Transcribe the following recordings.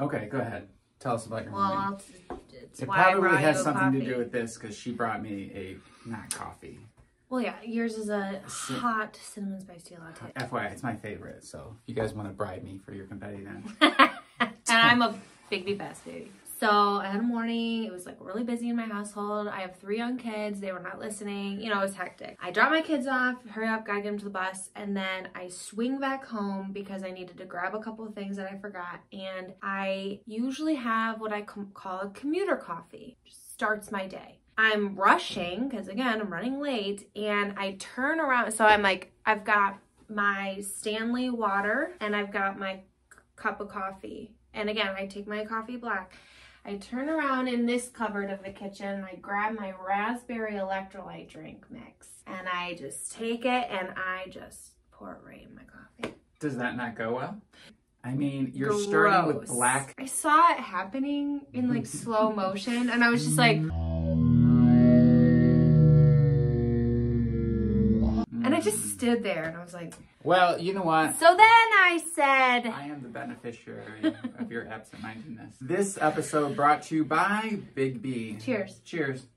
Okay, go ahead. Tell us about your morning. It's it why I probably brought has you something coffee. to do with this because she brought me not coffee. Well, yeah, yours is a hot cinnamon spice tea latte. FYI, it's my favorite. So if you guys want to bribe me for your confetti, then. And I'm a big fast baby. So I had a morning. It was like really busy in my household. I have 3 young kids. They were not listening. You know, it was hectic. I dropped my kids off, hurry up, gotta get them to the bus. And then I swing back home because I needed to grab a couple of things that I forgot. And I usually have what I call a commuter coffee. Just starts my day. I'm rushing because again, I'm running late, and I turn around. So I'm like, I've got my Stanley water and I've got my cup of coffee. And again, I take my coffee black. I turn around in this cupboard of the kitchen and I grab my raspberry electrolyte drink mix. And I just take it and I just pour it right in my coffee. Does that not go well? I mean, you're starting with black. I saw it happening in like slow motion and I was just like... And I just stood there and I was like... Well, you know what? So then I said... I am the beneficiary of your absent-mindedness. This episode brought to you by Big B. Cheers. Cheers.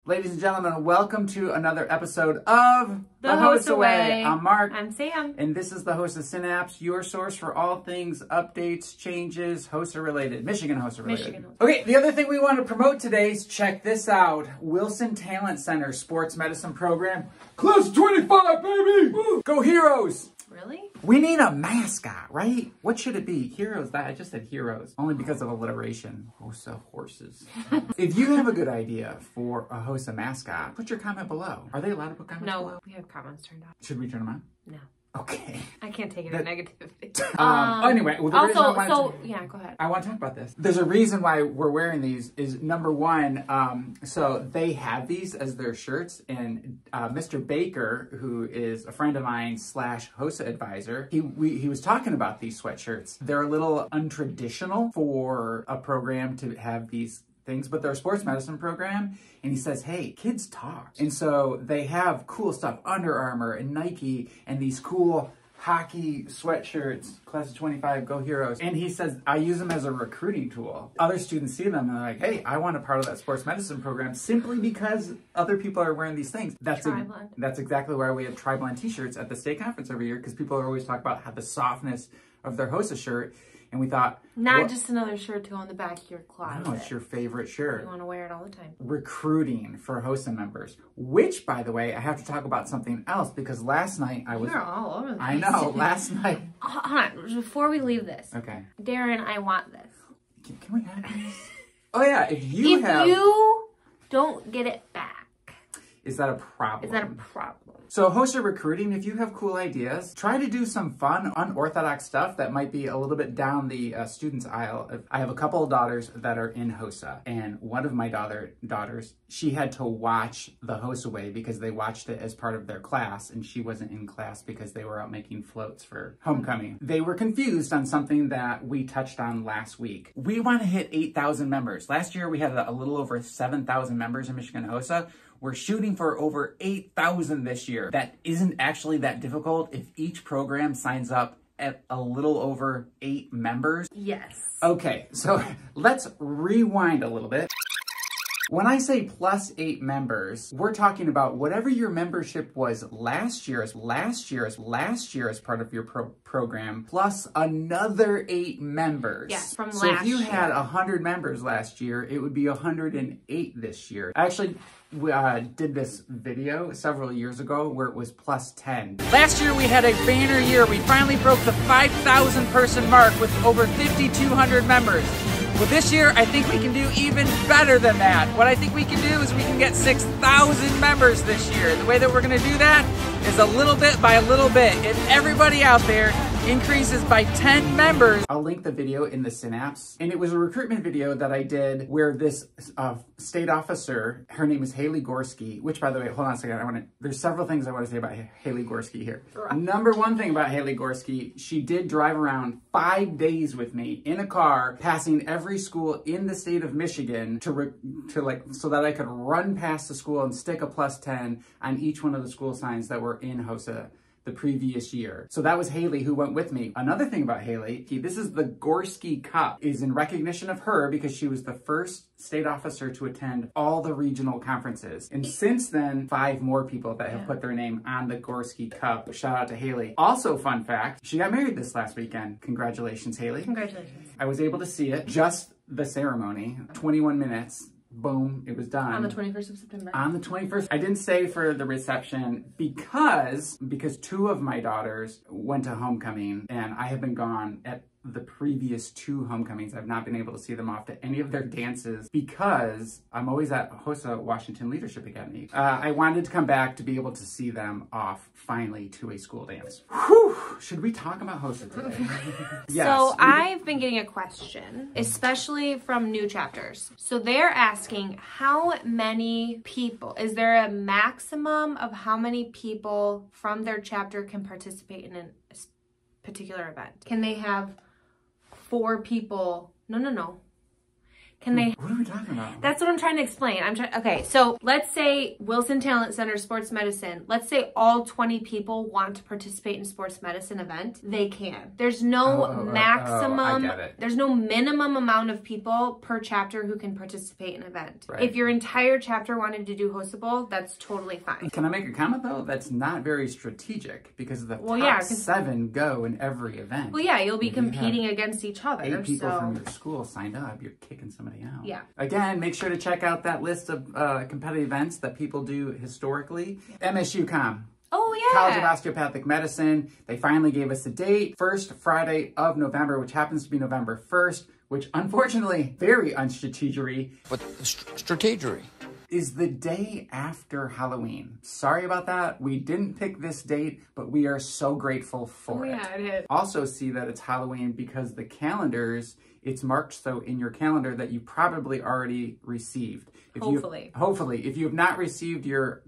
Ladies and gentlemen, welcome to another episode of The HOSA Way. I'm Mark. I'm Sam. And this is the HOSA Synapse, your source for all things updates, changes, HOSA related, Michigan HOSA related. Michigan HOSA. Okay, the other thing we want to promote today is check this out. Wilson Talent Center Sports Medicine Program. Class 25, baby! Woo. Go Heroes! Really? We need a mascot, right? What should it be? Heroes. I just said heroes. Only because of alliteration. HOSA horses. If you have a good idea for a HOSA mascot, put your comment below. Are they allowed to put comments below? No, we have comments turned off. Should we turn them on? No. Okay. I can't take it as negativity. Anyway, well, yeah, go ahead. I want to talk about this. There's a reason why we're wearing these is number one, so they have these as their shirts, and Mr. Baker, who is a friend of mine / HOSA advisor, he was talking about these sweatshirts. They're a little untraditional for a program to have these things, but they're a sports medicine program, and he says, hey, kids talk. And so they have cool stuff, Under Armour and Nike, and these cool hockey sweatshirts, class of 25, go Heroes. And he says, I use them as a recruiting tool. Other students see them and they're like, hey, I want a part of that sports medicine program simply because other people are wearing these things. That's exactly why we have Tri-Blend t-shirts at the state conference every year, because people are always talking about how the softness of their HOSA shirt. And we thought... Not just another shirt to go on the back of your closet. No, it's your favorite shirt. You want to wear it all the time. Recruiting for HOSA members. Which, by the way, I have to talk about something else, because last night I was... You're all over the place. I know, last night... Hold on, before we leave this. Okay. Darren, I want this. Can we have this? Oh yeah, if you don't get it back. Is that a problem? Is that a problem? So HOSA recruiting, if you have cool ideas, try to do some fun, unorthodox stuff that might be a little bit down the student's aisle. I have a couple of daughters that are in HOSA, and one of my daughters, she had to watch the HOSA Way because they watched it as part of their class, and she wasn't in class because they were out making floats for homecoming. They were confused on something that we touched on last week. We want to hit 8,000 members. Last year we had a little over 7,000 members in Michigan HOSA. We're shooting for over 8,000 this year. That isn't actually that difficult if each program signs up at a little over 8 members. Yes. Okay, so let's rewind a little bit. When I say plus 8 members, we're talking about whatever your membership was last year as part of your program, plus another 8 members. Yes, from last year. So if you year. had 100 members last year, it would be 108 this year. Actually, we did this video several years ago where it was plus 10. Last year we had a banner year. We finally broke the 5,000 person mark with over 5,200 members. Well, this year, I think we can do even better than that. What I think we can do is we can get 6,000 members this year. The way that we're gonna do that is a little bit by a little bit. If everybody out there increases by 10 members. I'll link the video in the synapse. And it was a recruitment video that I did where this state officer, her name is Haley Gorski, which, by the way, hold on a second. There's several things I want to say about Haley Gorski here. Number one thing about Haley Gorski, she did drive around 5 days with me in a car, passing every school in the state of Michigan so that I could run past the school and stick a +10 on each one of the school signs that were in HOSA the previous year. So that was Haley who went with me. Another thing about Haley, this is the Gorski Cup, is in recognition of her because she was the first state officer to attend all the regional conferences. And since then, 5 more people that have put their name on the Gorski Cup. Shout out to Haley. Also, fun fact, she got married this last weekend. Congratulations, Haley. Congratulations. I was able to see it, just the ceremony, 21 minutes. Boom, it was done. On the 21st of September. On the 21st. I didn't stay for the reception because 2 of my daughters went to homecoming and I have been gone at the previous 2 homecomings. I've not been able to see them off to any of their dances because I'm always at HOSA Washington Leadership Academy. I wanted to come back to be able to see them off finally to a school dance. Whew! Should we talk about HOSA today? Yes. So I've been getting a question, especially from new chapters. So they're asking how many people, is there a maximum of how many people from their chapter can participate in a particular event? Can they have 4 people? No. Can they? What are we talking about? That's what I'm trying to explain. Okay, so let's say Wilson Talent Center Sports Medicine. Let's say all 20 people want to participate in a sports medicine event. They can. There's no maximum. I get it. There's no minimum amount of people per chapter who can participate in an event. Right. If your entire chapter wanted to do HOSA Bowl, that's totally fine. Can I make a comment though? That's not very strategic because the top 7 go in every event. Well, yeah, you'll be competing against each other. 8 people from your school signed up. You're kicking somebody out. Yeah. Again, make sure to check out that list of competitive events that people do historically. Yeah. MSU Com. Oh, yeah. College of Osteopathic Medicine. They finally gave us a date. First Friday of November, which happens to be November 1st, which unfortunately, very unstrategery. What strategery? Is the day after Halloween. Sorry about that. We didn't pick this date, but we are so grateful for it. Yeah, it is. Also see that it's Halloween because the calendars, it's marked so in your calendar that you probably already received. Hopefully, if you have not received your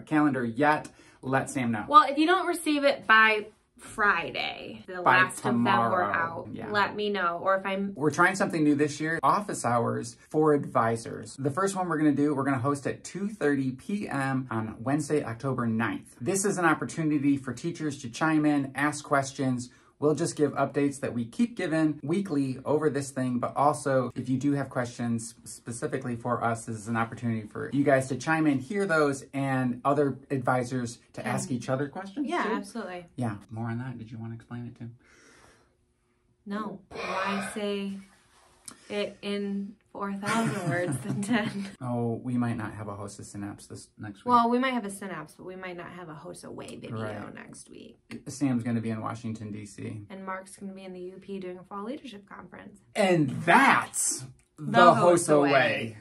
calendar yet, let Sam know. Well, if you don't receive it by Friday, the last of them were out, let me know. Or if We're trying something new this year, office hours for advisors. The first one we're going to do, we're going to host at 2:30 p.m. on Wednesday, October 9th. This is an opportunity for teachers to chime in, ask questions. We'll just give updates that we keep giving weekly over this thing, but also if you do have questions specifically for us, this is an opportunity for you guys to chime in, hear those, and other advisors to ask each other questions. Yeah, too. Absolutely. Yeah, more on that. Did you want to explain it too? No. Why say it in 4,000 words than 10? Oh, we might not have a HOSA Synapse this next week. Well, we might have a Synapse, but we might not have a HOSA Way video next week. Sam's going to be in Washington, D.C. And Mark's going to be in the UP doing a fall leadership conference. And that's the HOSA way.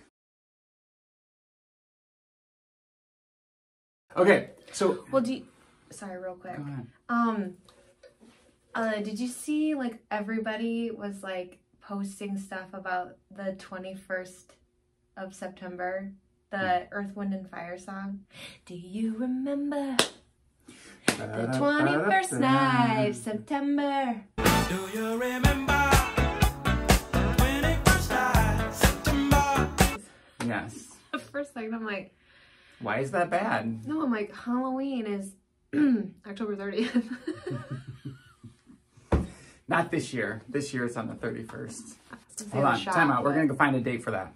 Okay, so... Well, sorry, real quick. Go ahead. Did you see, like, everybody was, like, posting stuff about the 21st of September, the Earth, Wind, and Fire song? Do you remember the 21st night of September? Do you remember 21st night September? Yes. The first second, I'm like... Why is that bad? No, I'm like, Halloween is October 30th. Not this year. This year it's on the 31st. Hold on, time out. We're going to go find a date for that.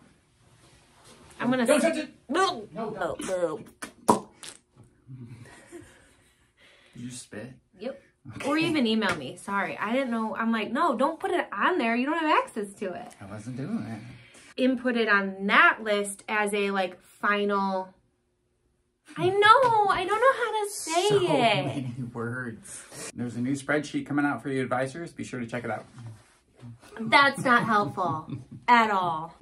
I'm going to... Don't touch it! No. Did you spit? Yep. Okay. Or even email me. Sorry. I didn't know. I'm like, no, don't put it on there. You don't have access to it. I wasn't doing it. Input it on that list as a, like, final... I know. I don't know how to say so it. Many words. There's a new spreadsheet coming out for you advisors. Be sure to check it out. That's not helpful at all.